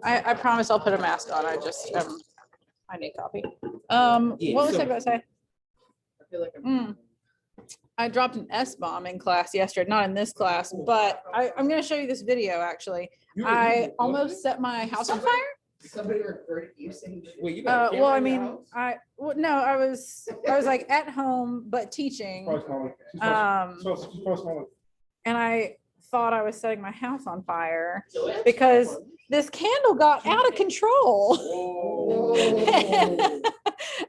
I promise I'll put a mask on. I just I need coffee. What was I about to say? I feel like I dropped an S-bomb in class yesterday, not in this class, but I'm going to show you this video actually. I almost set my house on fire. Somebody recorded you saying. Wait, Well, I mean, no, I was like at home but teaching. And I thought I was setting my house on fire because this candle got out of control.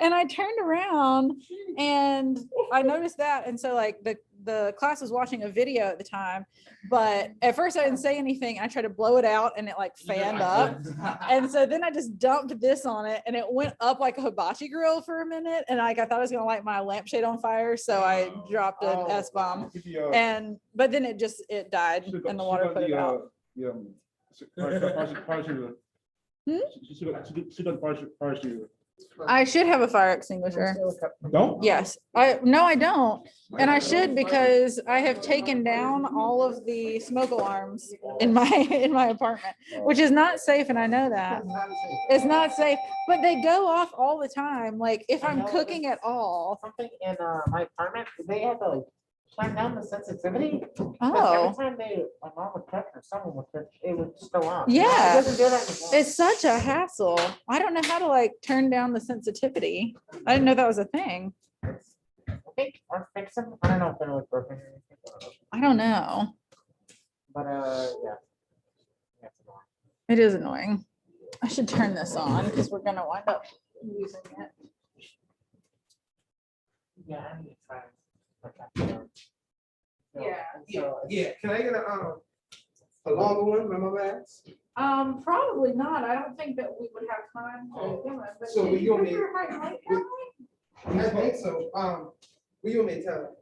And I turned around and I noticed that. And so like the class was watching a video at the time, but at first I didn't say anything. I tried to blow it out and it like fanned up. And so then I just dumped this on it and it went up like a hibachi grill for a minute. And like, I thought I was going to light my lampshade on fire. So I dropped an S-bomb but then it died and the water put it out. I should have a fire extinguisher. Don't? Yes. No, I don't. And I should because I have taken down all of the smoke alarms in my apartment, which is not safe. And I know that. It's not safe, but they go off all the time. Like if I'm cooking at all. Something in my apartment, they have to like turn down the sensitivity. Oh. Every time my mom would cook or someone would cook, it would just go on. Yeah. It doesn't do that anymore. It's such a hassle. I don't know how to like turn down the sensitivity. I didn't know that was a thing. I think or fix them. I don't know if they're like broken or anything. I don't know. But yeah. That's annoying. It is annoying. I should turn this on because we're gonna wind up using it. Yeah, I need to try. Yeah. Can I get a longer one with my bags? Probably not. I don't think that we would have time to do it. But So did you put may- your height height down? I think so. Will you may tell?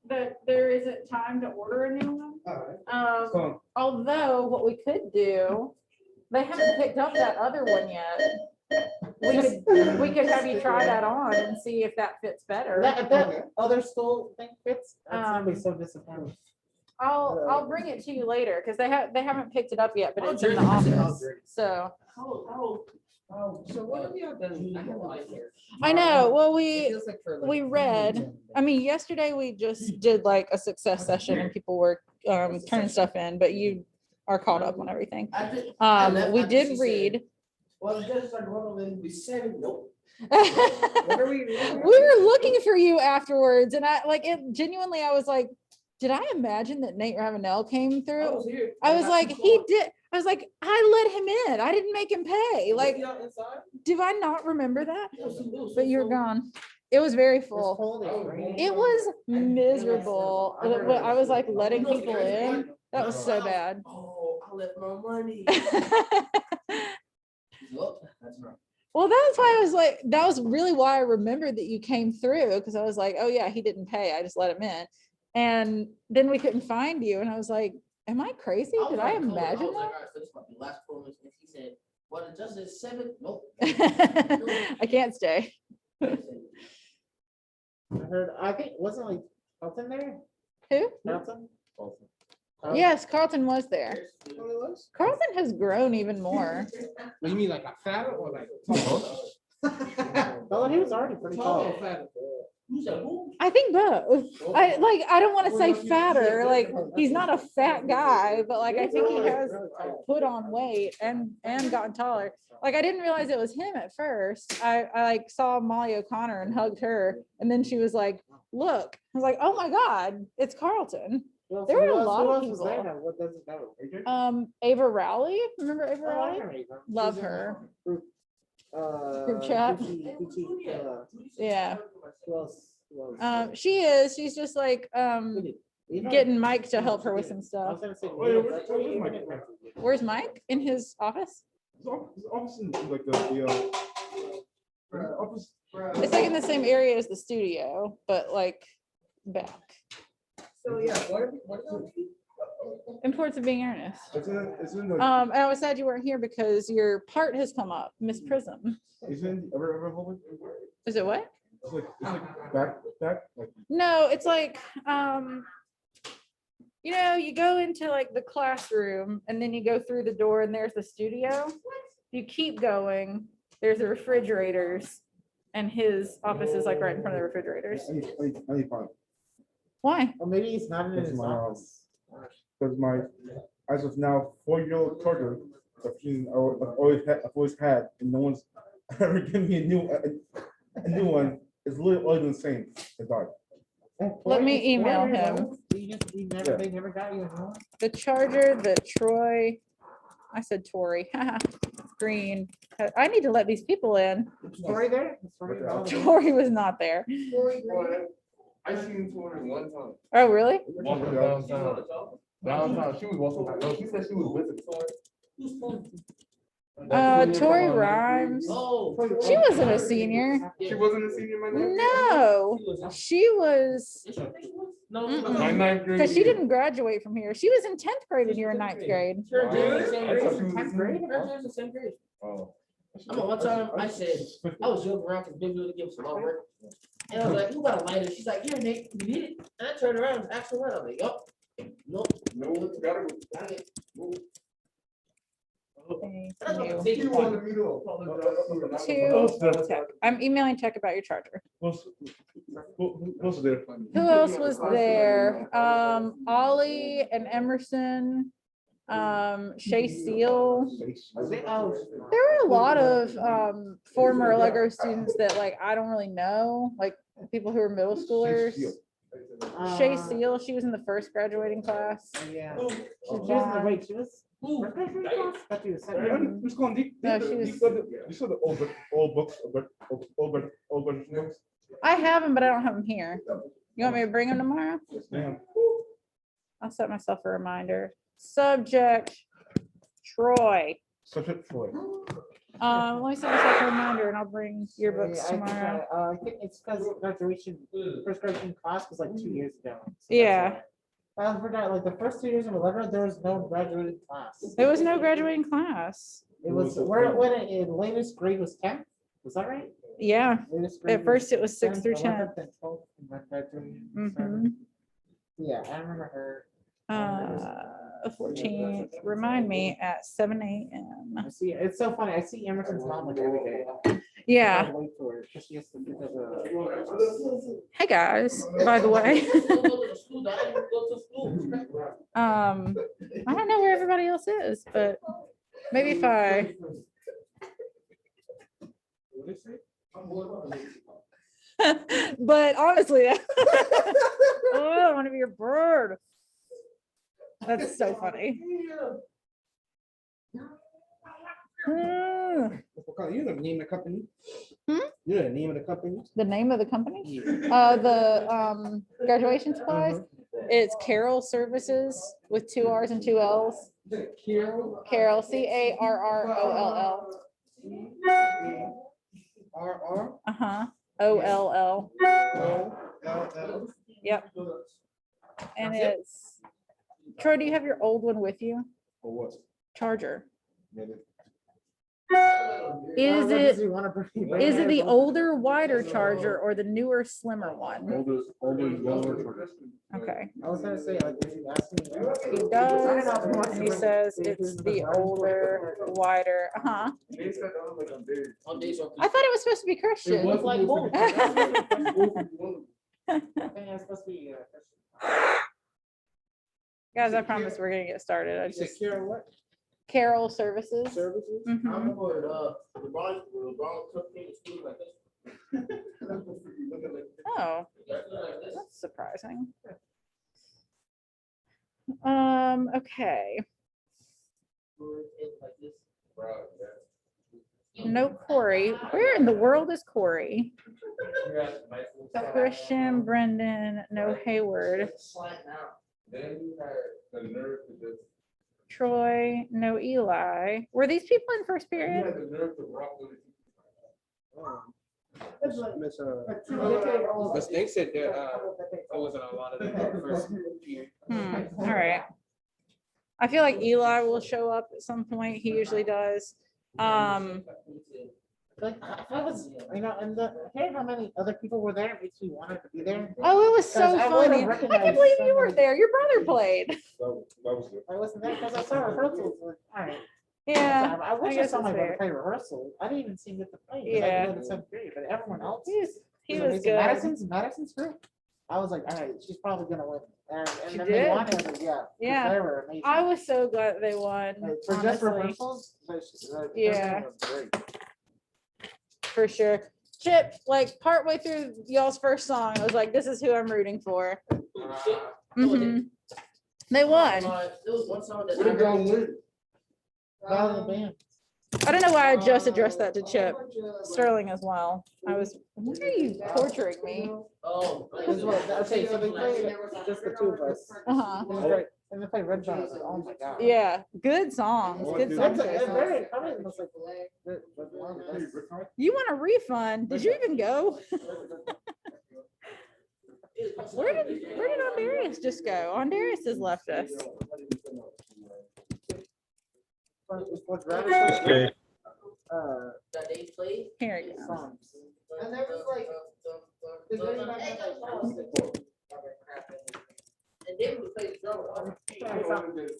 That there isn't time to order a new one. All right. Although what we could do, they haven't picked up that other one yet. We could have you try that on and see if that fits better. If that other school thing fits, it's gonna be so disappointed. I'll bring it to you later because they haven't picked it up yet, but it's in the office. So So what have you done? I have no idea. I know. Well, It feels like for, like, we read. I mean, yesterday we just did like a success session and people were turning stuff in, but you are caught up on everything. We did read. Well, the judge started one of them. We said nope. We What are we reading? were looking for you afterwards, and I like it genuinely. I was like, did I imagine that Nate Ravenel came through? here. I was like, he did. I was like, I let him in. I didn't make him pay. Like, do I not remember that? But you're gone. It was very It's full. cold, it's raining. It was miserable. I was like letting people in. That was so bad. Oh, I left my money. Look, that's right. Well, that's why I was like, that was really why I remembered that you came through, because I was like, oh yeah, he didn't pay. I just let him in. And then we couldn't find you. And I was like, am I crazy? Did I imagine that? Last 4 minutes, he said, well, the judge is 7. Nope. I can't stay. I heard, I think, wasn't like Carlton there? Who? Carlton? Yes, Carlton was there. Carlton has grown even more. You mean like a fat or like Oh, he was already pretty tall. I think both. I don't want to say fatter, like he's not a fat guy, but like I think he has put on weight and gotten taller. Like I didn't realize it was him at first. I like saw Molly O'Connor and hugged her, and then she was like, look. I was like, oh my God, it's Carlton. There were a lot of people. What does it know? Ava Rowley. Remember Ava Rowley? Love her. Group chat. Yeah. She is. She's just like getting Mike to help her with some stuff. Where's Mike? In his office? His office is like the office. It's like in the same area as the studio, but like back. So yeah, what Imports of being earnest. It's in the. And I was sad you weren't here because your part has come up, Miss Prism. Is it ever hold it? Is it what? It's like back like. No, it's like You know, you go into like the classroom and then you go through the door and there's the studio. You keep going, there's the refrigerators and his office is like right in front of the refrigerators. I need five. Why? Or maybe it's not in That's his my, office. Because my, as of now, 4-year-old charger, I've always had, and no one's ever given me a new one. It's literally always been the same. It died. Let me It's 4 email years him. old. They never got you a new one? The charger that Troy, I said Tori, Green. I need to let these people in. Story there? The story about it? Tori was not there. I seen Tori one time. Oh, really? Walking downtown. Downtown, she was walking. No, she said she was with it. Tori Rhymes. She wasn't a senior. She wasn't a senior, my name. No, she was, My ninth grade. because she didn't graduate from here. She was in 10th grade and you're in 9th grade. Oh. I remember one time I said, I was joking around because Big Blue to give us a lot of work. And I was like, who got a lighter? She's like, yeah, Nick, you need it? And I turned around and asked her what. I was like, yup. Nope. No, gotta go. Got it. Thank That's what you. I'm thinking. She wanted me to apologize. To Tech. I'm emailing Tech about your charger. Who's there? Who else was there? Ollie and Emerson, Shay Seal. Oh, There were a lot of former Allegro students that like I don't really know, like people who are middle schoolers. Shay Seal, she was in the first graduating class. Yeah. She's She was in the gone. wait, she was. First graduating class? I thought she was second. Who's going deep? No, she was- You saw the old books, old books. I have them, but I don't have them here. You want me to bring them tomorrow? Yes, ma'am. I'll set myself a reminder. Subject, Troy. Subject for. Let me set myself a reminder and I'll bring your books Yeah, I think tomorrow. I think it's because graduation, first graduation class was like 2 years ago. So that's Yeah. why. I forgot, like the first 2 years of 11, there was no graduating class. There was no graduating class. It was, where, when it, latest grade was 10th, was that right? Yeah, Latest grade at first it was 6 10th, through 10. 11th, and 12th, and then graduating started. Mhm. Yeah, I remember her. 14th, remind me at 7 a.m. I see, it's so funny, I see Emerson's mom like every day. Yeah. I wait for her, 'cause she has to do the. Hey guys, by the way. Go to the school, I didn't go to school. I don't know where everybody else is, but maybe if I. But honestly, oh, I want to be your bird. That's so funny. You know the name of the company? Hmm? You know the name of the company? The name of the company? The graduation supplies? It's Carroll Services with 2 R's and 2 L's. Carroll, Carroll. RR. Uh-huh. OLL. Yep. And it's, Troy, do you have your old one with you? Or what? Charger. Yeah, Is it Is is it the older, wider charger or the newer, slimmer one? older, younger. Okay. I was gonna say, like, was he asking? He does, and he says it's the older, wider, uh-huh. They said I was like, I'm big. On days of- I thought it was supposed to be Christian. was like both. I think it's supposed to be. Guys, I promise we're gonna get started. I You said just, Kira what? Carroll Services. Services? I Mhm. remember LeBron took me to school like this. Oh, Like this. that's surprising. Okay. Like this. No Corey. Where in the world is Corey? Christian, Brendan, no Hayward. Then you had the nerve to just. Troy, no Eli. Were these people in first You period? had the nerve to rock with it. But they said that I wasn't a lot of the first year. All right. I feel like Eli will show up at some point. He usually does. Like, if I was, and hearing how many other people were there makes me wanted to be there. Oh, it was so Guys, I would've funny. I recognized can't believe you were somebody. there. Your brother played. That was good. I wasn't there because I saw rehearsals. Like, all right. Yeah. I wish I guess saw it's my brother fair. play rehearsal. I didn't even see him get to play. Yeah. I did it in 7th grade, but everyone else. He was was amazing. good. Madison's group. I was like, all right, she's probably gonna win. And She then did? they won. I was like, yeah. 'cause Yeah. They were amazing. I was so glad they won. Like, for just honestly. rehearsals. Yeah. Everything was great. For sure. Chip, like partway through y'all's first song, I was like, this is who I'm rooting for. Mhm. They won. There was one song that. What did y'all win? Battle of the Band. I don't know why I just addressed that to Chip. Sterling as well. Why are you torturing me? Oh. Because what? Okay, so they played just the two of us. Uh-huh. It was great. And they played Red Dawn. I was like, oh my god. Yeah, good songs. Good song That's a choices. very. I mean, it was like one of the best. You want a refund? Did you even go? Where did Andarius just go? Andarius has left us. What's rather That they played. Here you go. songs. And there was like. And then we played the drummer. I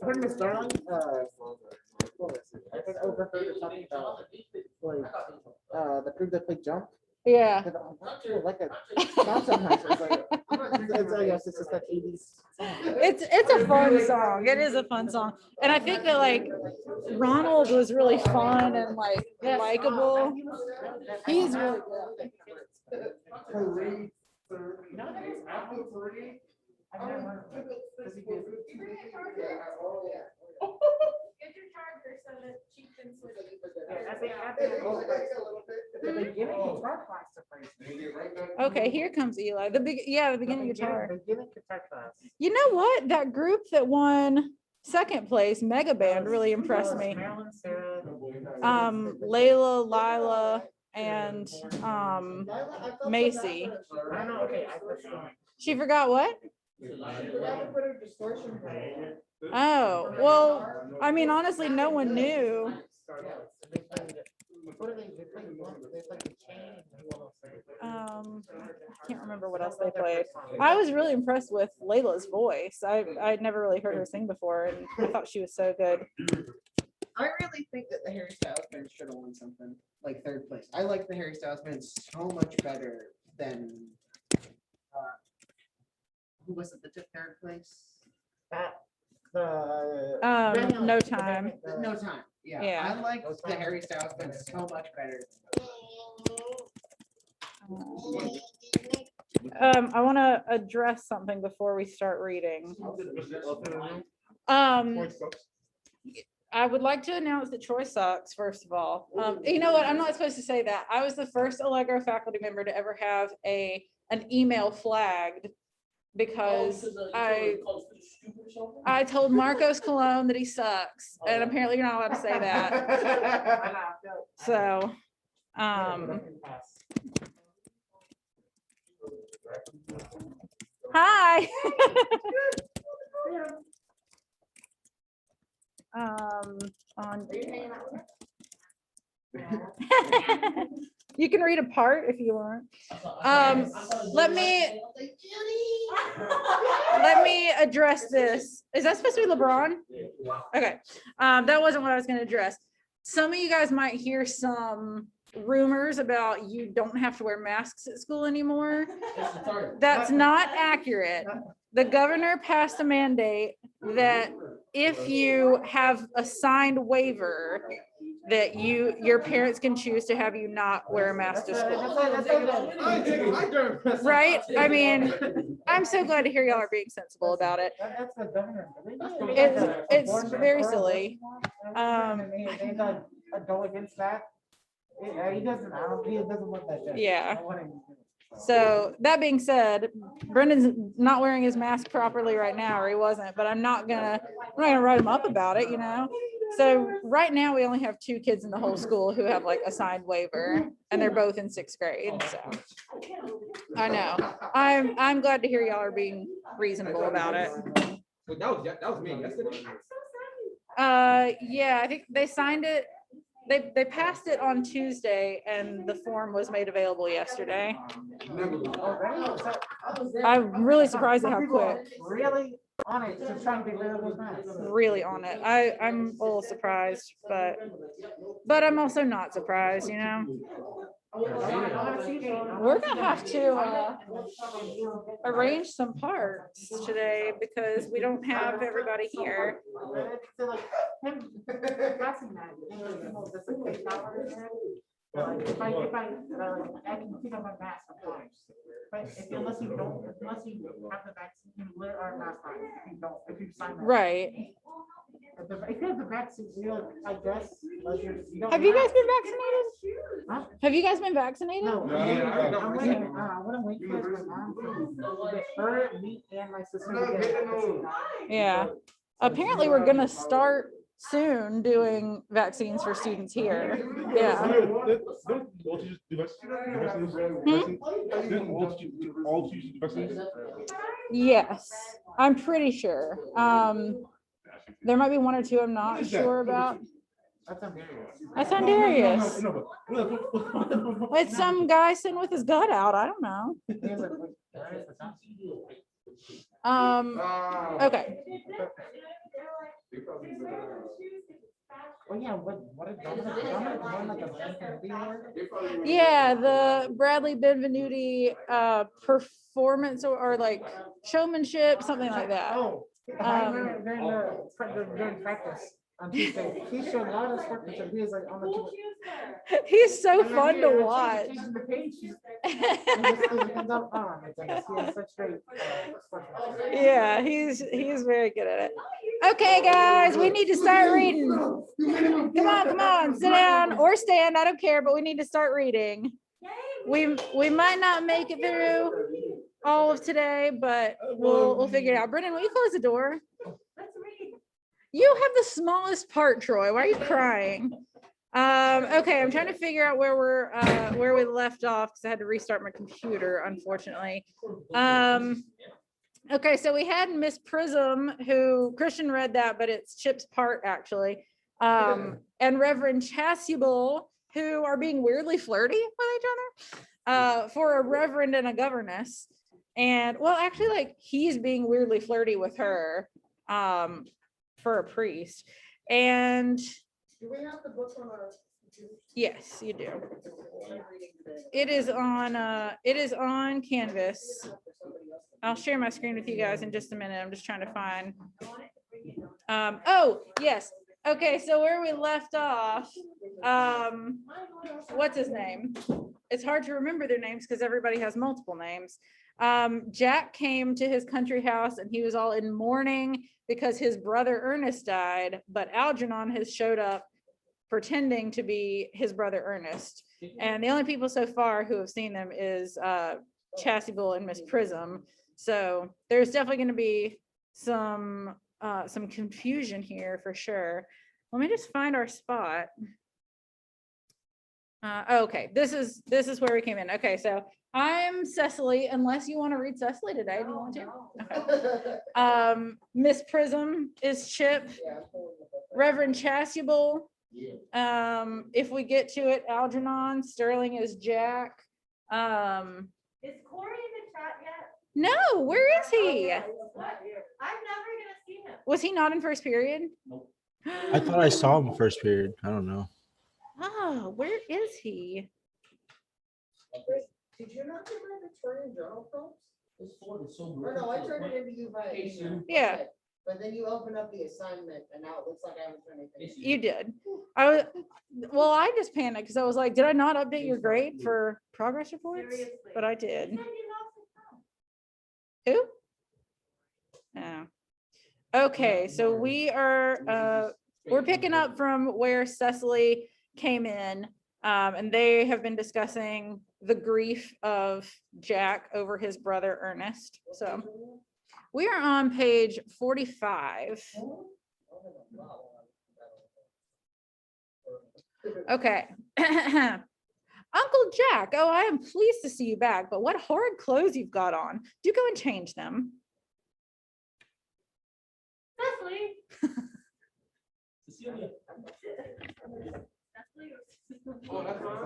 think Miss Darling, what was it? I think I overheard her talking about like the group that played Jump. Yeah. Like a mountain house. It's like, yes, it's just that 80s song. It's a fun song. It is a fun song. And I think that like Ronald was really fun and like likable. He's really good. Get your charger so that she can switch. Okay, here comes Eli. The beginning guitar. Beginning guitar class. You know what? That group that won second place, Mega Band, really impressed me. Marilyn, Sarah. Layla, Lila, and Macy. I don't know, okay, I first saw it. She forgot what? Oh, well, I mean, honestly, no one knew. What are they? They play the chain. I can't remember what else they played. I was really impressed with Layla's voice. I'd never really heard her sing before, and I thought she was so good. I really think that the Harry Styles Band should have won something like 3rd place. I like the Harry Styles Band so much better than who was it that took 3rd place? No Time. No Time. Yeah, Yeah. I like the Harry Styles Band so much better. I want to address something before we start reading. I would like to announce that Troy sucks, first of all. You know what? I'm not supposed to say that. I was the first Allegro faculty member to ever have an email flagged because I told Marcos Colon that he sucks, and apparently you're not allowed to say that. So, hi. On you can read a part if you want. Let me address this. Is that supposed to be LeBron? Okay. That wasn't what I was going to address. Some of you guys might hear some rumors about you don't have to wear masks at school anymore. That's not accurate. The governor passed a mandate that if you have a signed waiver, that your parents can choose to have you not wear a mask to school. Right? I mean, I'm so glad to hear y'all are being sensible about it. That's the governor. It's very silly. They go against that. He doesn't want that. Shit. Yeah. I want him to do it. So that being said, Brendan's not wearing his mask properly right now, or he wasn't, but I'm not gonna write him up about it, you know? So right now we only have 2 kids in the whole school who have like a signed waiver, and they're both in 6th grade, so. I know. I'm glad to hear y'all are being reasonable about it. That was me yesterday. Yeah, I think they signed it they passed it on Tuesday and the form was made available yesterday. I'm really surprised at how quick. Really on it to try to get rid of those masks. Really on it. I'm a little surprised, but I'm also not surprised, you know. We're gonna have to arrange some parts today because we don't have everybody here. If I can pick up my mask sometimes. But unless you have the vaccine, you wear our mask on. If you sign that. Right. If you have the vaccine, I guess. Have you guys been vaccinated? Huh? Have you guys been vaccinated? No. No, I'm waiting, what I'm waiting for is my mom to get her, me, and my sister to get a vaccine. Yeah. Apparently we're gonna start soon doing vaccines for students here. Yeah. All teachers do vaccines? Yes, I'm pretty sure. There might be one or two I'm not sure about. That's Honduras. It's some guy sitting with his gut out. I don't know. Okay. Oh, yeah, what a Dominic won like a Benvenuti award? Yeah, the Bradley Benvenuti performance or like showmanship, something like that. Oh, I remember during practice on Tuesday, he showed a lot of sportsmanship. He was like on the. He's so And then fun he to was watch. changing the page. And just comes up, oh my goodness, he has such great sportsmanship. Yeah, he's very good at it. Okay, guys, we need to start reading. Come on, sit down or stand. I don't care, but we need to start reading. We might not make it through all of today, but we'll figure it out. Brennan, will you close the door? You have the smallest part, Troy. Why are you crying? Okay, I'm trying to figure out where we left off because I had to restart my computer, unfortunately. Okay, so we had Miss Prism, who Christian read that, but it's Chip's part actually. And Reverend Chasuble, who are being weirdly flirty with each other, for a reverend and a governess. And well, actually, like he's being weirdly flirty with her, for a priest. And Do we have the book on our? yes, you do. It is on Canvas. I'll share my screen with you guys in just a minute. I'm just trying to find. Oh, yes. Okay, so where we left off, what's his name? It's hard to remember their names because everybody has multiple names. Jack came to his country house and he was all in mourning because his brother Ernest died, but Algernon has showed up pretending to be his brother Ernest. And the only people so far who have seen them is Chasuble and Miss Prism. So there's definitely going to be some confusion here for sure. Let me just find our spot. Okay, this is where we came in. Okay, so I'm Cecily, unless you want to read Cecily today. Do you want to? Okay. Miss Prism is Chip. Reverend Chasuble. If we get to it, Algernon. Sterling is Jack. Is Corey in the chat yet? No, where is he? I'm never gonna see him. Was he not in first period? I thought I saw him first period. I don't know. Oh, where is he? Did you not get my Victorian journal prompts? Or no, I turned it into you by email. Yeah. Okay. But then you open up the assignment and now it looks like I haven't turned anything. You did. I just panicked because I was like, did I not update your grade for progress reports? Seriously. But I did. You said you lost Who? Oh. Okay, so we're picking up from where Cecily came in, and they have been discussing the grief of Jack over his brother Ernest. So we are on page 45. Okay. Uncle Jack, oh, I am pleased to see you back, but what horrid clothes you've got on. Do go and change them. Cecily.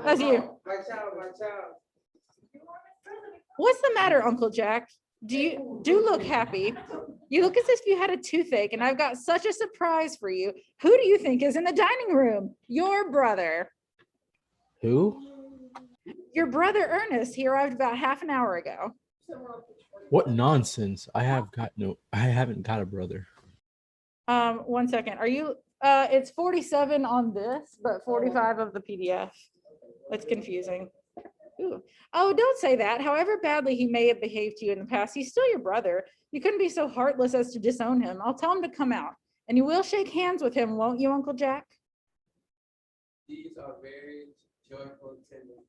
That's you. My child. What's the matter, Uncle Jack? Do look happy. You look as if you had a toothache, and I've got such a surprise for you. Who do you think is in the dining room? Your brother. Who? Your brother Ernest. He arrived about half an hour ago. What nonsense. I haven't got a brother. 1 second. Are you it's 47 on this, but 45 of the PDF. It's confusing. Ooh. Oh, don't say that. However badly he may have behaved to you in the past, he's still your brother. You couldn't be so heartless as to disown him. I'll tell him to come out. And you will shake hands with him, won't you, Uncle Jack? These are very joyful tendons.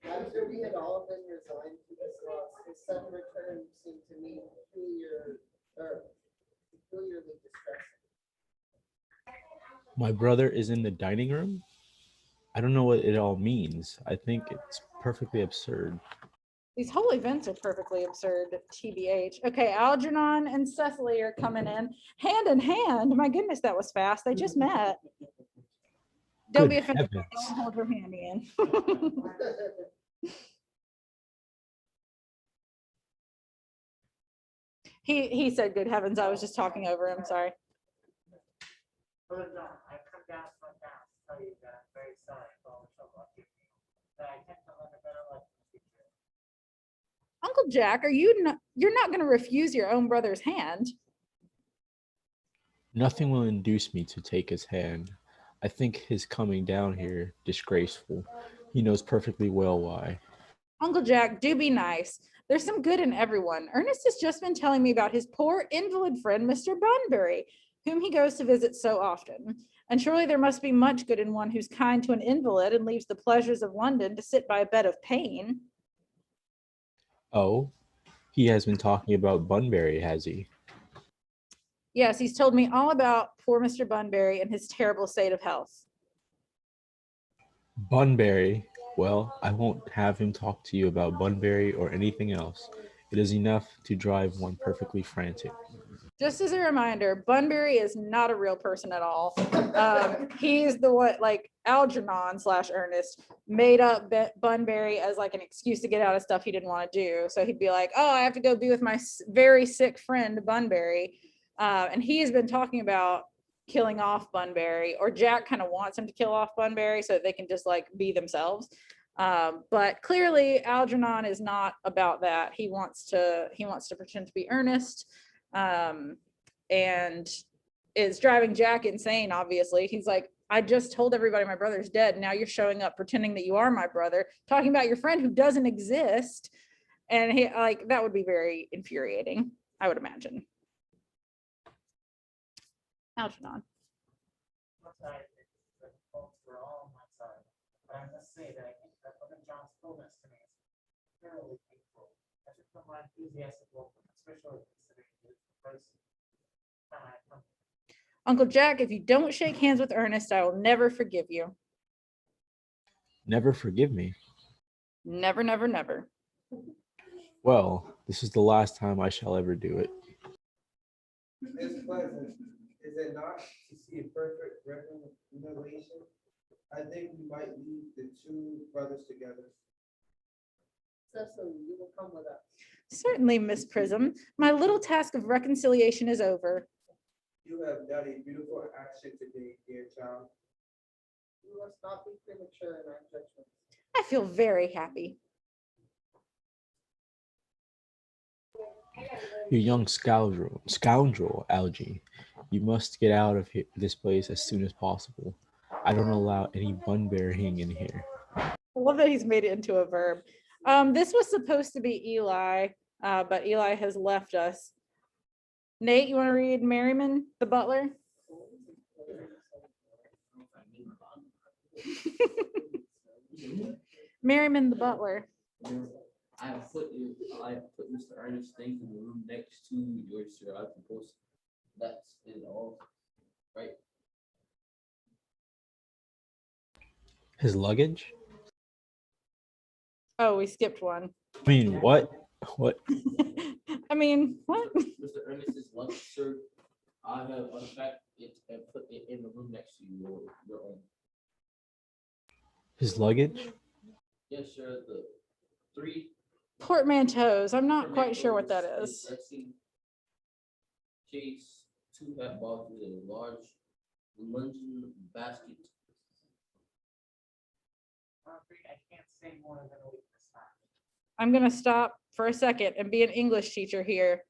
After we had all been resigned to this loss, his sudden return seemed to me peculiarly distressing. My brother is in the dining room? I don't know what it all means. I think it's perfectly absurd. These whole events are perfectly absurd, TBH. Okay, Algernon and Cecily are coming in hand. My goodness, that was fast. They just met. Don't be Good offended. heavens. Don't hold her hand in. He said, "Good heavens!" I was just talking over him. Sorry. Brother John, I've come down from town to tell you that I'm very sorry for all the trouble I've given you. That I intend to live a better life in the future. Uncle Jack, you're not going to refuse your own brother's hand? Nothing will induce me to take his hand. I think his coming down here disgraceful. He knows perfectly well why. Uncle Jack, do be nice. There's some good in everyone. Ernest has just been telling me about his poor invalid friend, Mr. Bunbury, whom he goes to visit so often. And surely there must be much good in one who's kind to an invalid and leaves the pleasures of London to sit by a bed of pain. Oh, he has been talking about Bunbury, has he? Yes, he's told me all about poor Mr. Bunbury and his terrible state of health. Bunbury? Well, I won't have him talk to you about Bunbury or anything else. It is enough to drive one perfectly frantic. Just as a reminder, Bunbury is not a real person at all. He's the what, like Algernon / Ernest made up Bunbury as like an excuse to get out of stuff he didn't want to do. So he'd be like, "Oh, I have to go be with my very sick friend Bunbury," and he has been talking about killing off Bunbury, or Jack kind of wants him to kill off Bunbury so that they can just like be themselves. But clearly, Algernon is not about that. He wants to pretend to be Ernest. And is driving Jack insane, obviously. He's like, "I just told everybody my brother's dead. Now you're showing up pretending that you are my brother, talking about your friend who doesn't exist." And he like, that would be very infuriating, I would imagine. Algernon. For all my side, but I must say that I think that Brother John's coldness to me is fairly painful. I should feel my enthusiastic welcome, especially considering the first time I come. Uncle Jack, if you don't shake hands with Ernest, I will never forgive you. Never forgive me. Never, never, never. Well, this is the last time I shall ever do it. It's pleasant, is it not, to see a perfect reconciliation? I think we might leave the two brothers together. Cecily, you will come with us. Certainly, Miss Prism. My little task of reconciliation is over. You have done a beautiful action today, dear child. We must not be premature in our judgment. I feel very happy. You young scoundrel, Algie. You must get out of this place as soon as possible. I don't allow any bunburying in here. I love that he's made it into a verb. This was supposed to be Eli, but Eli has left us. Nate, you want to read Merriman, the butler? Merriman, the butler. I put Mr. Ernest things in the room next to yours, sir. I propose that's it all, right? His luggage? Oh, we skipped one. I mean, what? What? I mean, what? Mr. Ernest's lunch shirt, I have unpacked it and put it in the room next to you, your own. His luggage? Yes, sure, the 3 Portmanteaus. I'm not quite sure what that tomatoes, is. a dressing case, 2 half bottles, and a large luncheon basket. I'm afraid I can't say more than a week this time. I'm gonna stop for a second and be an English teacher here.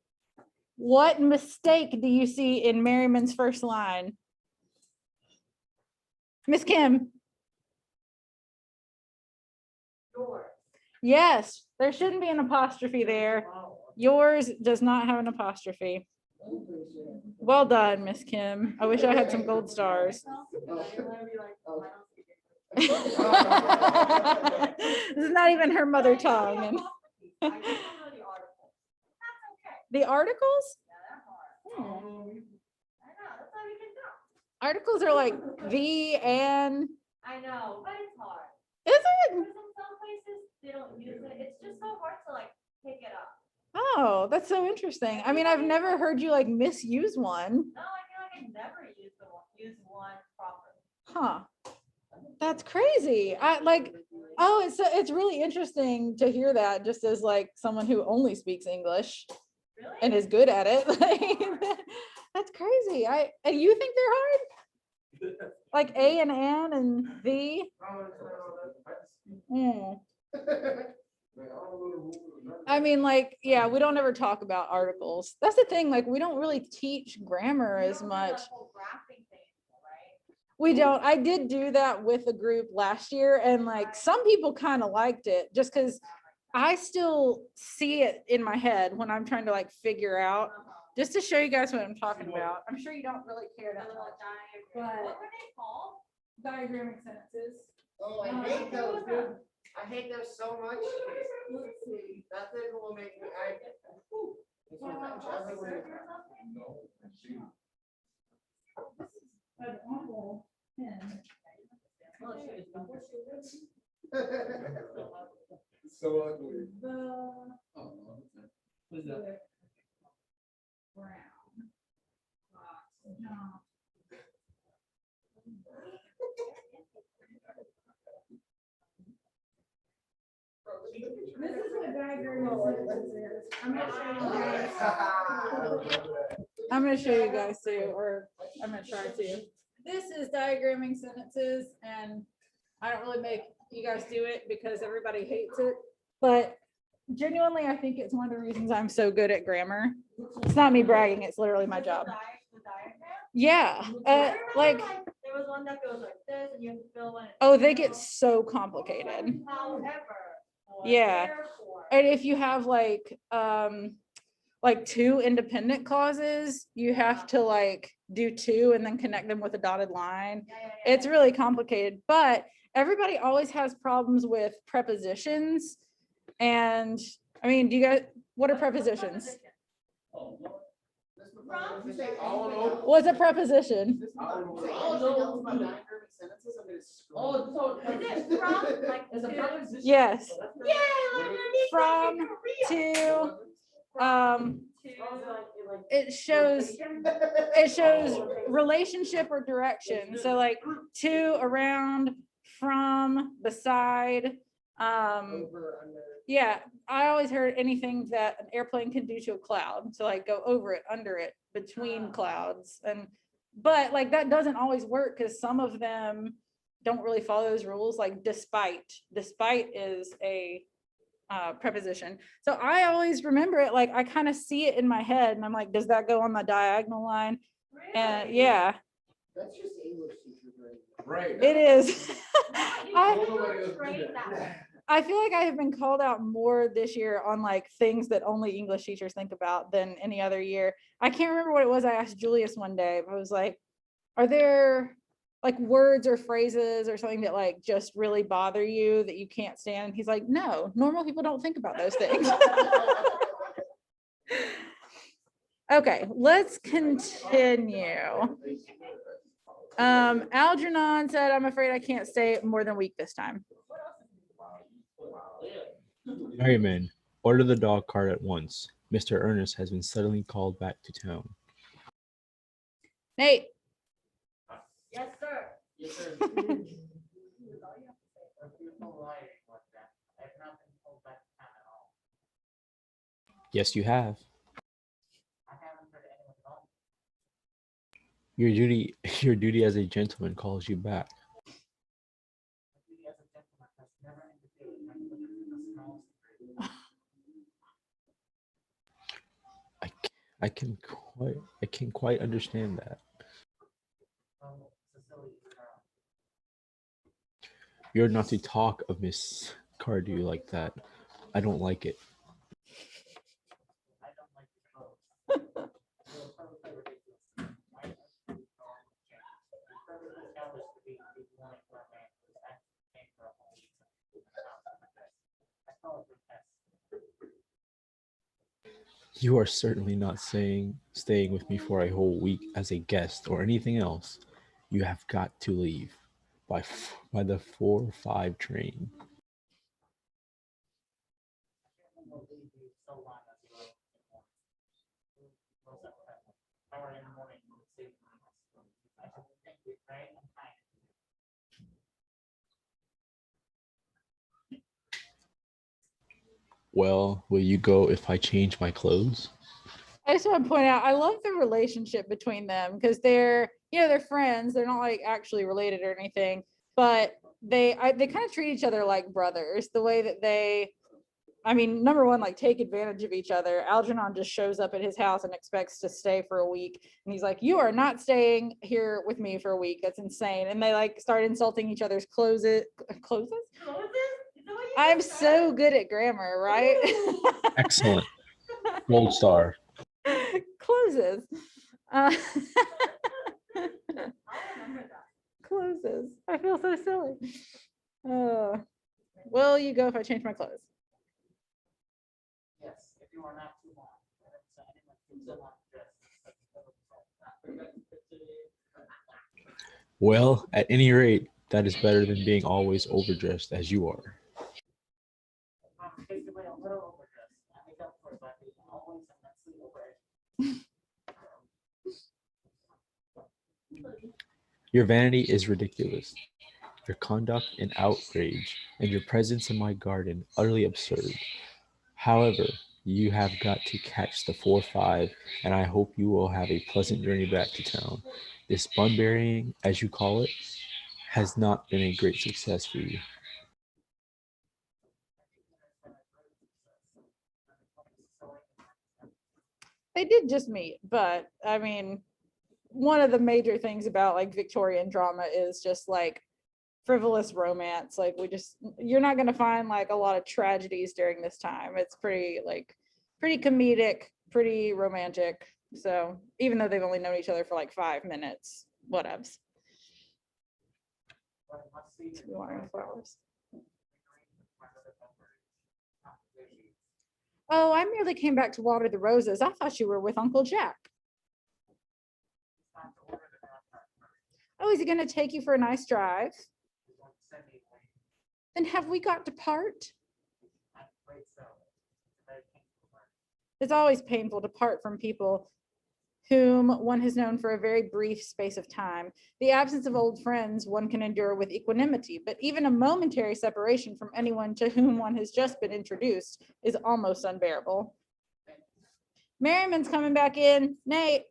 What mistake do you see in Merriman's first line? Miss Kim? Yes, there shouldn't be an apostrophe there. Yours does not have an apostrophe. Well done, Miss Kim. I wish I had some gold stars. This is not even her mother tongue. And the articles? Articles are like the and. I know, but it's hard. Is it? Because in some places they don't use it. It's just so hard to like pick it up. Oh, that's so interesting. I mean, I've never heard you like misuse one. No, I feel like I never use one properly. Huh. That's crazy. I like, oh, it's really interesting to hear that just as like someone who only speaks English Really? and is good at it. Like, that's crazy. And you think they're hard? Like A and N and the? Mm. I mean, like, yeah, we don't ever talk about articles. That's the thing, like, we don't really teach grammar We as don't do much. that whole graphing thing, right? We don't. I did do that with a group last year, and like some people kind of liked it just because I still see it in my head when I'm trying to like figure out, just to show you guys what I'm talking about. I'm sure you don't really care that much. What were they called? Diagramming sentences. Oh, I hate those, dude. I hate those so much. That thing will make me, it's so much everywhere. An awful pen. So ugly. The What is that? brown. No. This is what diagramming sentences is. I'm gonna show you guys too, or I'm gonna try to. This is diagramming sentences, and I don't really make you guys do it because everybody hates it, but genuinely, I think it's one of the reasons I'm so good at grammar. It's not me bragging, it's literally my job. The diagram? Yeah, I remember, like, there was one that goes like this and you have to fill in. oh, they get so complicated. However. or Yeah. therefore. And if you have like 2 independent clauses, you have to like do 2 and then connect them with a dotted line. Yeah. It's really complicated, but everybody always has problems with prepositions. And I mean, do you guys, what are prepositions? What's a preposition? Oh, Is it from like it's a to- preposition. Yes. Yeah, like From, Korea. to, it shows relationship or direction. So like to, around, from, beside. Yeah, I always heard anything that an airplane can do to a cloud. So like go over it, under it, between clouds. But like that doesn't always work because some of them don't really follow those rules. Like despite is a preposition. So I always remember it, like I kind of see it in my head and I'm like, does that go on the diagonal line? And Really? yeah, That's just English teachers, Right. it is. You were trained that way. I feel like I have been called out more this year on like things that only English teachers think about than any other year. I can't remember what it was. I asked Julius one day, I was like, are there like words or phrases or something that like just really bother you that you can't stand? And he's like, no, normal people don't think about those things. Okay, let's continue. Algernon said, I'm afraid I can't stay more than a week this time. Merriman, Order the dog cart at once. Mr. Ernest has been suddenly called back to town. Nate, Yes, sir. Yes, sir. If people lying like that, I've not been told back to town at all. Yes, you have. I haven't heard anyone at all. Your duty as a gentleman calls you back. My duty as a gentleman has never interfered with anybody in the smallest degree. I can quite understand that. Oh, Cecilia, You're not to talk of Miss Cardew like that. I don't like it. I don't like your clothes. You're perfectly ridiculous. Why don't you go on with change? You're perfectly childish to be wanting for a man who's actually paying for a whole week in a house like this. I call it grotesque. You are certainly not staying with me for a whole week as a guest or anything else. You have got to leave by the 4:05 train. I will leave you so long as you will in the morning. Most of the time, hour in the morning would save me. I should think you very unkind. Well, will you go if I change my clothes? I just want to point out, I love the relationship between them because they're friends. They're not like actually related or anything, but they kind of treat each other like brothers. The way that number one, like take advantage of each other. Algernon just shows up at his house and expects to stay for a week. And he's like, you are not staying here with me for a week. That's insane. And they like start insulting each other's clothes. I'm so good at grammar, right? Excellent. Gold star. Closes. I'll remember that. Closes. I feel so silly. Will you go if I change my clothes? Yes, if you are not too long. So anyone who's so long dressed. Well, at any rate, that is better than being always overdressed as you are. I'm basically a little overdressed. I make up for it by being always immensely overage. Your vanity is ridiculous. Your conduct an outrage, and your presence in my garden utterly absurd. However, you have got to catch the 4:05, and I hope you will have a pleasant journey back to town. This bun burying, as you call it, has not been a great success for you. They did just meet, but I mean, one of the major things about like Victorian drama is just like frivolous romance. Like you're not going to find like a lot of tragedies during this time. It's pretty comedic, pretty romantic. So even though they've only known each other for like 5 minutes, whatevs. Flowers. Oh, I merely came back to water the roses. I thought you were with Uncle Jack. Oh, is he going to take you for a nice drive? Then have we got to part? It's always painful to part from people whom one has known for a very brief space of time. The absence of old friends one can endure with equanimity, but even a momentary separation from anyone to whom one has just been introduced is almost unbearable. Merriman's coming back in. Nate.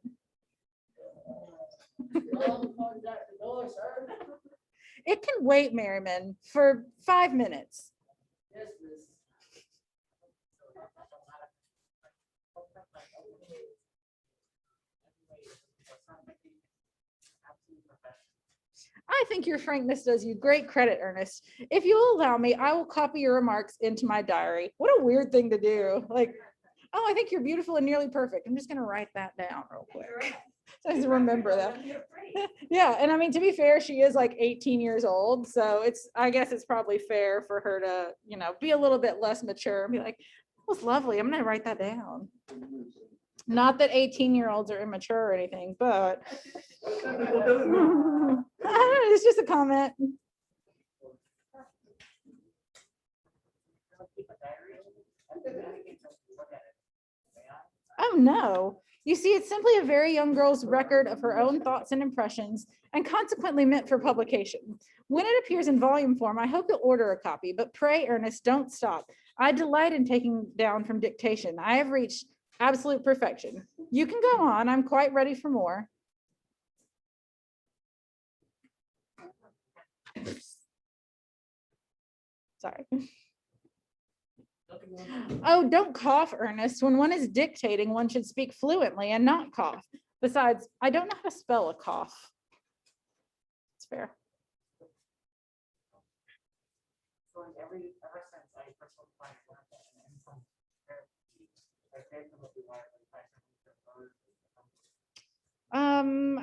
It can wait, Merriman, for 5 minutes. Yes, miss. I think your frankness does you great credit, Ernest. If you'll allow me, I will copy your remarks into my diary. What a weird thing to do. Like, oh, I think you're beautiful and nearly perfect. I'm just going to write that down real quick. So I just remember that. Yeah, and I mean, to be fair, she is like 18 years old. So I guess it's probably fair for her to, be a little bit less mature and be like, that was lovely. I'm going to write that down. Not that 18-year-olds are immature or anything, but I don't know, it's just a comment. Oh no. You see, it's simply a very young girl's record of her own thoughts and impressions, and consequently meant for publication. When it appears in volume form, I hope you'll order a copy, but pray, Ernest, don't stop. I delight in taking down from dictation. I have reached absolute perfection. You can go on. I'm quite ready for more. Sorry. Oh, don't cough, Ernest. When one is dictating, one should speak fluently and not cough. Besides, I don't know how to spell a cough. It's fair. So like ever since I first applied for that, and from there, I think it would be why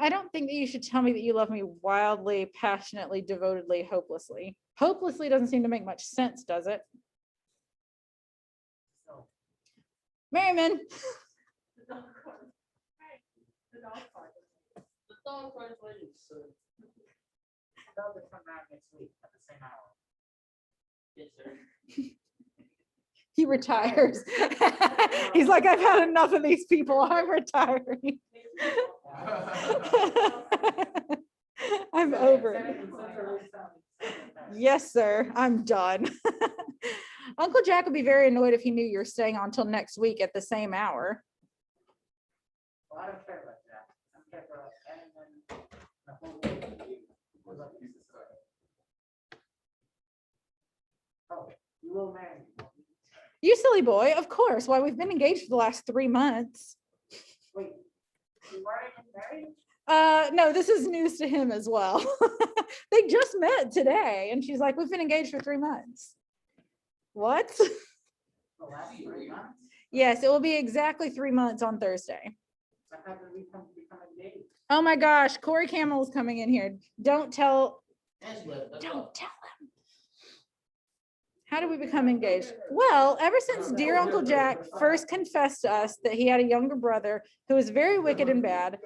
I don't think that you should tell me that you love me wildly, passionately, devotedly, hopelessly. Hopelessly doesn't seem to make much sense, does it? so. Merriman. The dog cart. The dog cart. The dog cart is so. They'll be coming out next week at the same hour. Yes, sir. He retires. He's like, I've had enough of these people. I'm retiring. I'm over it. Yes, sir. I'm done. Uncle Jack would be very annoyed if he knew you're staying on till next week at the same hour. Well, I don't care about that. I care about anyone, the whole world. Oh, you will marry me. won't you? You silly boy. Of course. Why, we've been engaged for the last 3 months. Wait, you already married? No, this is news to him as well. They just met today and she's like, we've been engaged for 3 months. What? The last 3 months? Yes, it will be exactly 3 months on Thursday. So how did we become engaged? Oh my gosh, Corey Camel is coming in here. Don't tell Angela, that's all. him. How did we become engaged? Well, ever since dear Uncle Jack first confessed to us that he had a younger brother who was very wicked and bad,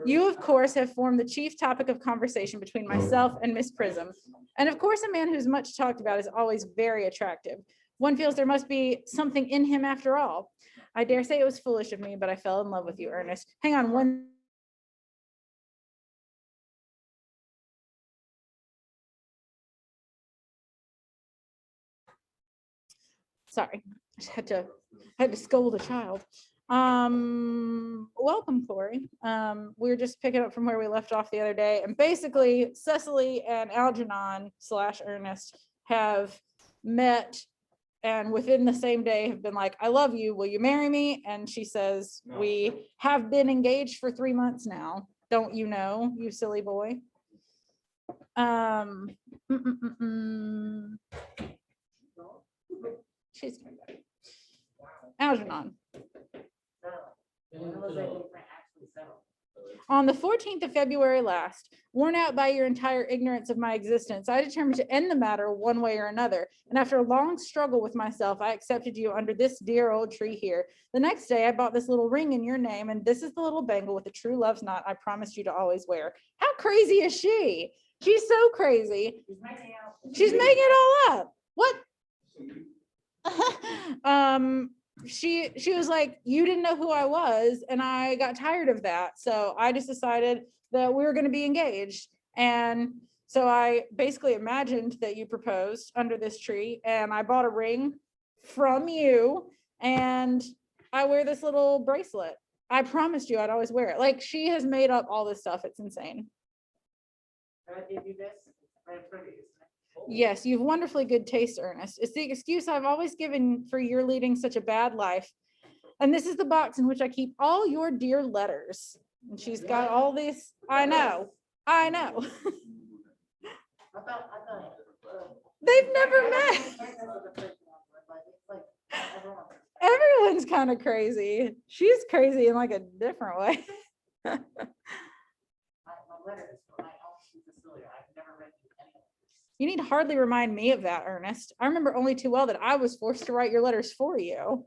you, of course, have formed the chief topic of conversation between myself and Miss Prism. And of course, a man who's much talked about is always very attractive. One feels there must be something in him after all. I dare say it was foolish of me, but I fell in love with you, Ernest. Hang on one. Sorry, I just had to scold a child. Welcome, Corey. We were just picking up from where we left off the other day, and basically Cecily and Algernon / Ernest have met, and within the same day have been like, I love you, will you marry me? And she says, we have been engaged for 3 months now. Don't you know, you silly boy? She's coming back. Algernon. When was that actually settled? On the 14th of February last, worn out by your entire ignorance of my existence, I determined to end the matter one way or another. And after a long struggle with myself, I accepted you under this dear old tree here. The next day, I bought this little ring in your name, and this is the little bangle with the true love's knot I promised you to always wear. How crazy is she? She's so crazy. She's making it all up. What? She was like, you didn't know who I was, and I got tired of that, so I just decided that we were going to be engaged. And so I basically imagined that you proposed under this tree, and I bought a ring from you, and I wear this little bracelet. I promised you I'd always wear it. Like, she has made up all this stuff. It's insane. I give you this. It's very pretty, isn't it? Yes, you've wonderfully good taste, Ernest. It's the excuse I've always given for your leading such a bad life. And this is the box in which I keep all your dear letters. And she's got all these. I know. I thought. They've never met. Everyone's kind of crazy. She's crazy in like a different way. My letters from my own Cecilia. I've never read any of this. You need to hardly remind me of that, Ernest. I remember only too well that I was forced to write your letters for you.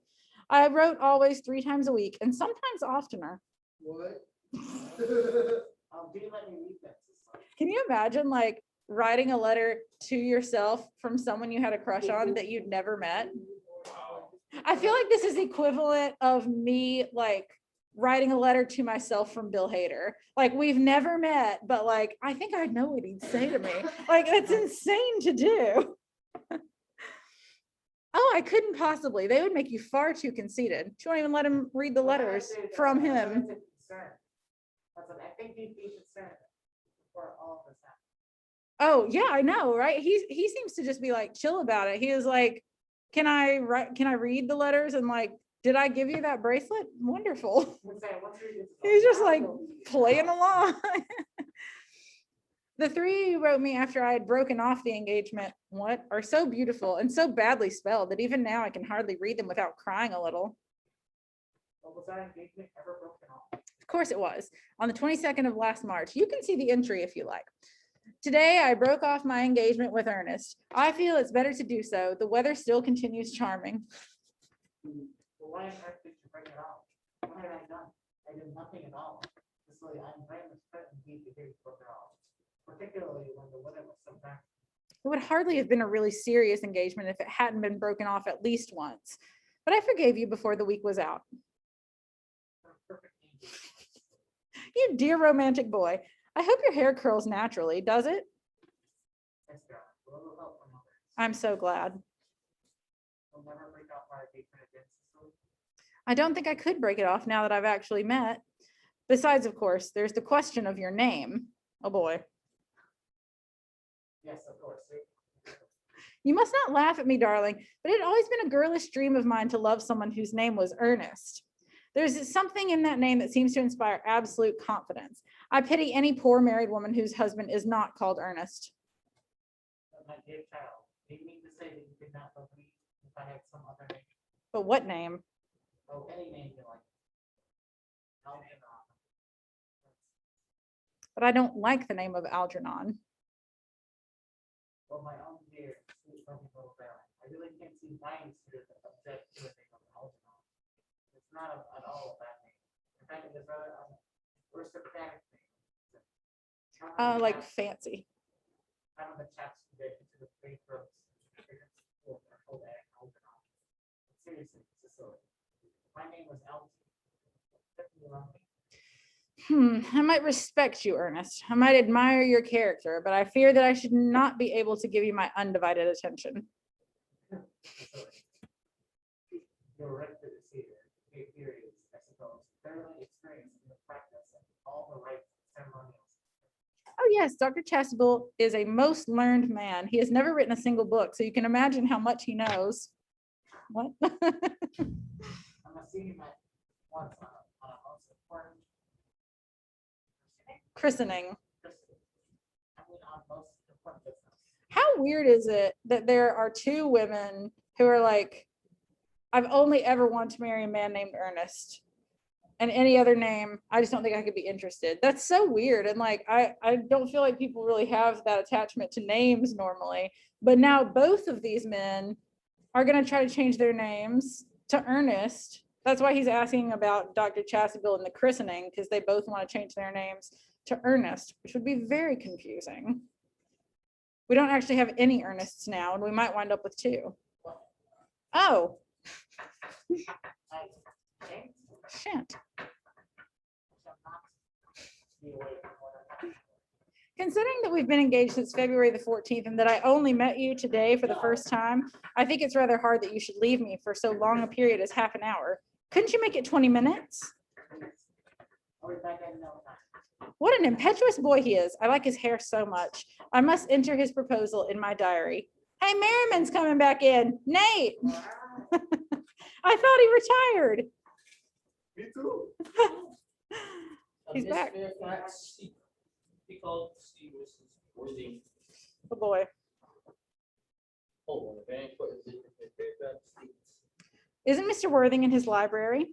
I wrote always 3 times a week and sometimes oftener. What? Do you let me read that? Can you imagine like writing a letter to yourself from someone you had a crush on that you'd never met? I feel like this is equivalent of me like writing a letter to myself from Bill Hader. Like, we've never met, but like, I think I know what he'd say to me. Like, that's insane to do. Oh, I couldn't possibly. They would make you far too conceited. She won't even let him read the letters from him. I think he'd be concerned for all of us. Oh yeah, I know, right? He seems to just be like chill about it. He is like, can I read the letters? And like, did I give you that bracelet? Wonderful. He's just like playing along. The three you wrote me after I had broken off the engagement, what, are so beautiful and so badly spelled that even now I can hardly read them without crying a little. Was that engagement ever broken off? Of course it was. On the 22nd of last March. You can see the entry if you like. Today I broke off my engagement with Ernest. I feel it's better to do so. The weather still continues charming. Well, why on earth did you break it off? What had I done? I did nothing at all. Honestly, I'm very much threatened to hear you broke it off, particularly when the weather was so bad. It would hardly have been a really serious engagement if it hadn't been broken off at least once. But I forgave you before the week was out. You dear romantic boy. I hope your hair curls naturally, does it? I'm so glad. I don't think I could break it off now that I've actually met. Besides, of course, there's the question of your name. Oh boy. Yes, of course. You must not laugh at me, darling, but it had always been a girlish dream of mine to love someone whose name was Ernest. There's something in that name that seems to inspire absolute confidence. I pity any poor married woman whose husband is not called Ernest. My dear child, do you mean to say that you could not love me if I had some other name? But what name? Oh, any name you like. But I don't like the name of Algernon. Well, my own dear, sweet, loving little Baron, I really can't see why you should object to the name of Algernon. It's not at all a bad name. In fact, it is rather aristocratic name. Like fancy. Kind of a chap's tradition to the three throats. Seriously, Cecilia, my name was Alton. I might respect you, Ernest. I might admire your character, but I fear that I should not be able to give you my undivided attention. You're right to deceive her. Here is, I suppose, thoroughly experienced in the practice of all the rites and ceremonials. Oh yes, Dr. Chastable is a most learned man. He has never written a single book, so you can imagine how much he knows. What? I'm assuming that once on a most important Christening. I mean, on most important business. How weird is it that there are two women who are like, I've only ever wanted to marry a man named Ernest, and any other name, I just don't think I could be interested. That's so weird. And like, I don't feel like people really have that attachment to names normally, but now both of these men are going to try to change their names to Ernest. That's why he's asking about Dr. Chastable and the christening, because they both want to change their names to Ernest, which would be very confusing. We don't actually have any Ernests now, and we might wind up with two. Oh. Shit. Considering that we've been engaged since February the 14th and that I only met you today for the first time, I think it's rather hard that you should leave me for so long a period as half an hour. Couldn't you make it 20 minutes? What an impetuous boy he is. I like his hair so much. I must enter his proposal in my diary. Hey, Merriman's coming back in. Nate. I thought he retired. Me too. He's back. He called Steve Worthing. Oh boy. Oh, very important. Isn't Mr. Worthing in his library?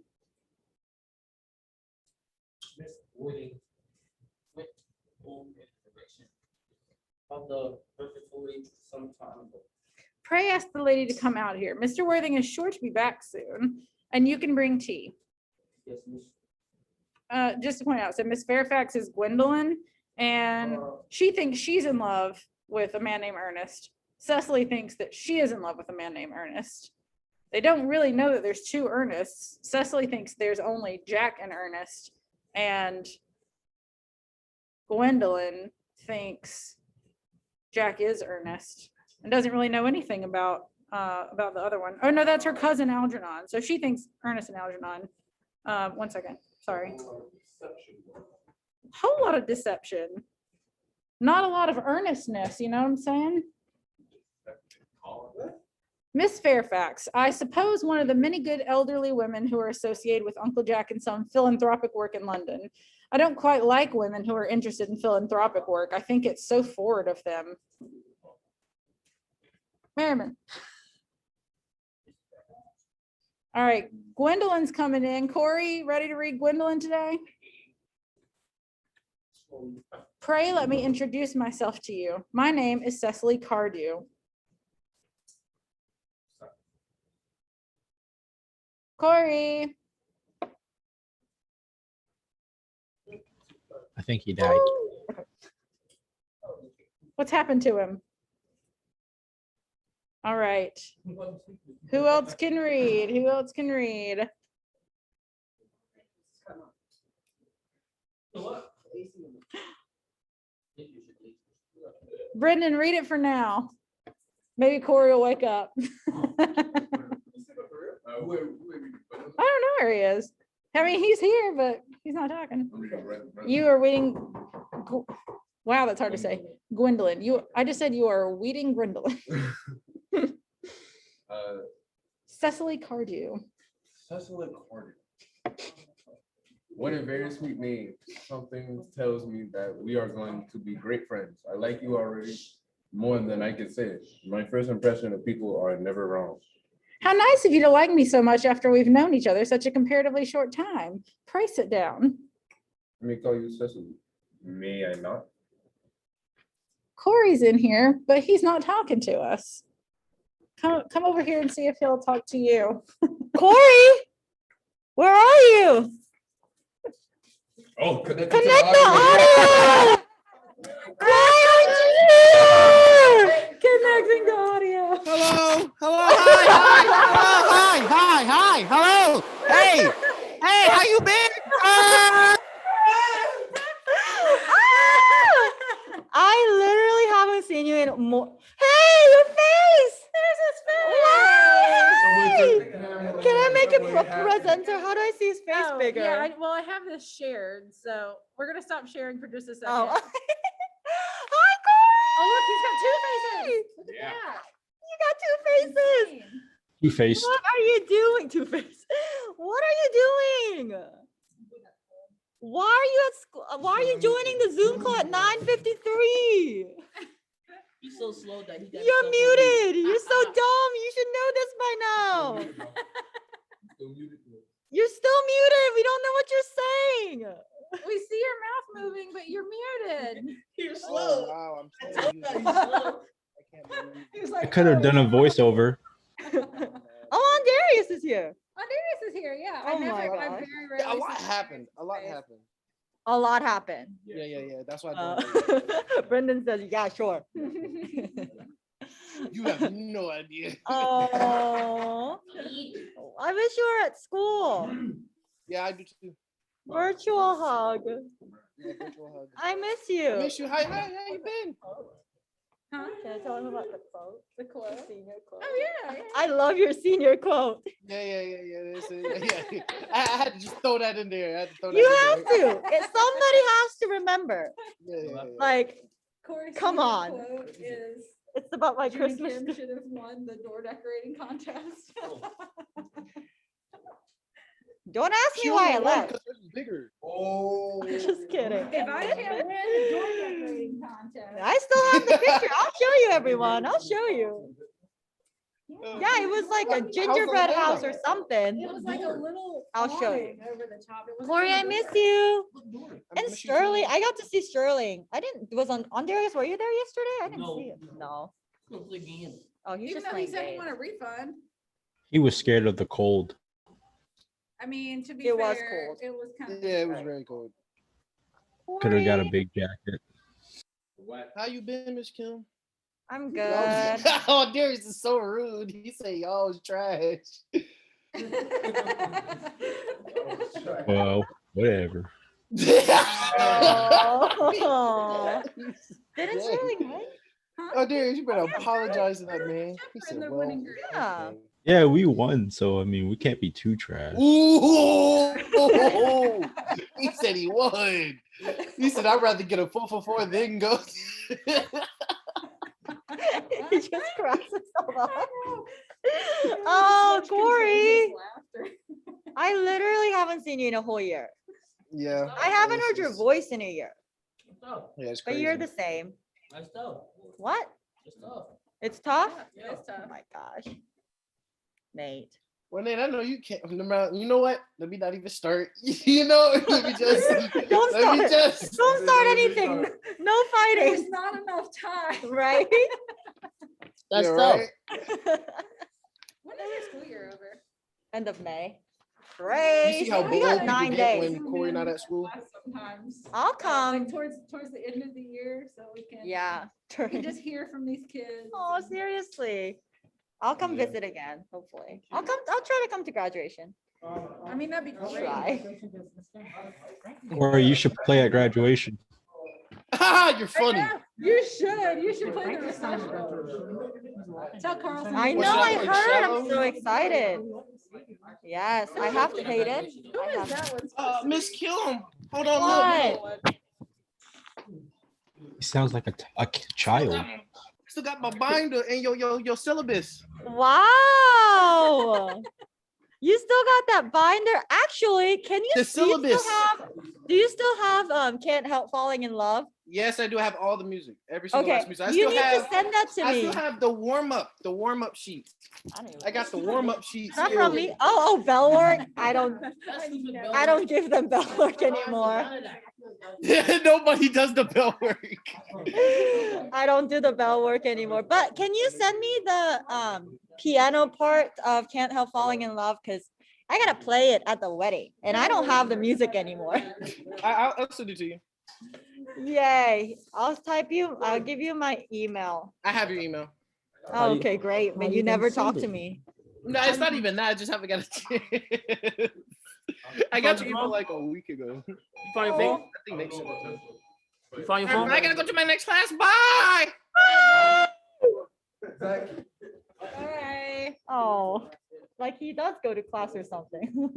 Mr. Worthing went home in direction of the purgatory some time ago. Pray ask the lady to come out here. Mr. Worthing is sure to be back soon, and you can bring tea. Yes, Miss. Just to point out, so Miss Fairfax is Gwendolyn, and she thinks she's in love with a man named Ernest. Cecily thinks that she is in love with a man named Ernest. They don't really know that there's two Ernests. Cecily thinks there's only Jack and Ernest, and Gwendolyn thinks Jack is Ernest and doesn't really know anything about the other one. Oh no, that's her cousin Algernon. So she thinks Ernest and Algernon. 1 second, sorry. Whole lot of deception. Not a lot of earnestness, you know what I'm saying? Miss Fairfax, I suppose one of the many good elderly women who are associated with Uncle Jack in some philanthropic work in London. I don't quite like women who are interested in philanthropic work. I think it's so forward of them. Merriman. All right, Gwendolyn's coming in. Corey, ready to read Gwendolyn today? Pray let me introduce myself to you. My name is Cecily Cardew. Corey. I think he died. What's happened to him? All right. Who else can read? Who else can read? Brendan, read it for now. Maybe Corey will wake up. I don't know where he is. I mean, he's here, but he's not talking. You are reading. Wow, that's hard to say. Gwendolyn. I just said you are reading Gwendolyn. Cecily Cardew. Cecily Carter. What a very sweet name. Something tells me that we are going to be great friends. I like you already more than I can say. My first impression of people are never wrong. How nice of you to like me so much after we've known each other such a comparatively short time. Pray sit down. Let me call you Cecily. May I not? Corey's in here, but he's not talking to us. Come over here and see if he'll talk to you. Corey, where are you? Oh, connect Connect the audio. Why aren't you here? Connecting the audio. Hello, hi, hello. Hey, how you been? I literally haven't seen you in more. Hey, your face! There's his face. Why? Can I make a presenter? How do I see his face bigger? Yeah, I have this shared, so we're gonna stop sharing for just a second. Oh. Hi, Corey! Oh, look, he's got two faces. Look at Yeah. that. You got two faces. Two-faced. What are you doing, Two-Face? What are you doing? Why are you at school? Why are you joining the Zoom call at 9:53? He's so slow that he got You're himself muted. You're so dumb. You should know this by now. You're still muted. We don't know what you're saying. We see your mouth moving, but you're muted. You're slow. Wow, I'm I so told you he's slow. I can't believe He was I like, could have done a voiceover. Oh, Darius is here. Darius is here. Yeah, Oh my I gosh. very Yeah, rarely a lot see happened. A lot face. happened. A lot happened. Yeah. That's why I don't. Brendan says, yeah, sure. You have no idea. Oh, I wish you were at school. Yeah, I do too. Virtual hug. Yeah, virtual hug. I miss I you. miss you. Hi, how you been? Huh? Can I tell him about the quote? The quote. Senior quote. Oh yeah. I love your senior quote. Yeah. I had to just throw that in there. I had to throw that You in have to. Somebody has to remember. Yeah. Like, Corey's Come favorite on. quote is it's about my Judy Christmas. Kim should have won the door decorating contest. Don't ask She me why I only won left. because hers is bigger. Oh. Just kidding. If I can't win the door decorating contest. I still have the picture. I'll show you, everyone. I'll show you. Yeah, it was like a gingerbread house or something. It was like a little. I'll show you. awning over the top. It wasn't Corey, I even miss bigger. you. I And miss you too. Sterling, I got to see Sterling. I didn't, was on Darius, were you there yesterday? I didn't No. see it. No. Go play games. Oh, he's Even just though he playing said he games. wanted a refund. He was scared of the cold. I mean, to be It fair, was cold. it was kind of. Yeah, it was very cold. Could have got a Corey, big jacket. How you been, Miss Kim? I'm good. Oh, Darius is so rude. He say y'all is trash. Well, whatever. Oh. Didn't Dang. really like? Oh, Darius, you better apologize to that man. He in said, the well, winning group. Yeah. okay. Yeah, we won, so I mean, we can't be too trash. Ooh, he said he won. He said, I'd rather get a 4 than go. He just cracks himself up. Oh, Corey. I literally haven't seen you in a whole year. Yeah. I haven't it's heard your just- voice in a year, Yeah, it's but crazy. you're the same. That's tough. What? It's tough. It's tough? Yeah, it's tough. Oh my gosh. Nate. Well, Nate, I know you can't. No matter, you know what? Let me not even start. You know, let me just. Don't let me start. just. Don't start anything. No There's fighting. not enough time. Right? That's Yeah, tough. right? When is your school year over? End of May. You Great. see how We bold got people 9 get days. when Corey not at school? Sometimes. I'll come. Like towards the end of the year, so we can. Yeah. We can just hear from these kids. Oh, seriously. I'll come Yeah. visit again, hopefully. I'll try to come to graduation. I mean, that'd be great. Try. Or you should play at graduation. You're funny. You should play the reception. Tell Carlson. I to- know, should I play heard. shallow? I'm so excited. Yes, I have to hate it. Who I is have that one? Miss Killam. Hold on, What? He sounds like a child. Still got my binder and your syllabus. Wow. You still got that binder? Actually, can you The do you still syllabus. do you still have Can't Help Falling in Love? Yes, I do have all the music. Every single Okay, last music. I you still need have. to send that to I me. still have the warm up sheet. I got the warm up sheet. Not still. from me. Oh, bell work. I don't give them bell work anymore. Nobody does the bell work. I don't do the bell work anymore. But can you send me the piano part of Can't Help Falling in Love? Because I gotta play it at the wedding and I don't have the music anymore. I'll send it to you. Yay. I'll give you my email. I have your email. Oh, okay, great. But you never talk to me. No, it's not even that. I just haven't got a chance. I got your email like a week ago. You find your phone? I think next week. You find your phone? I gotta go to my next class. Bye. Bye. Oh, like he does go to class or something.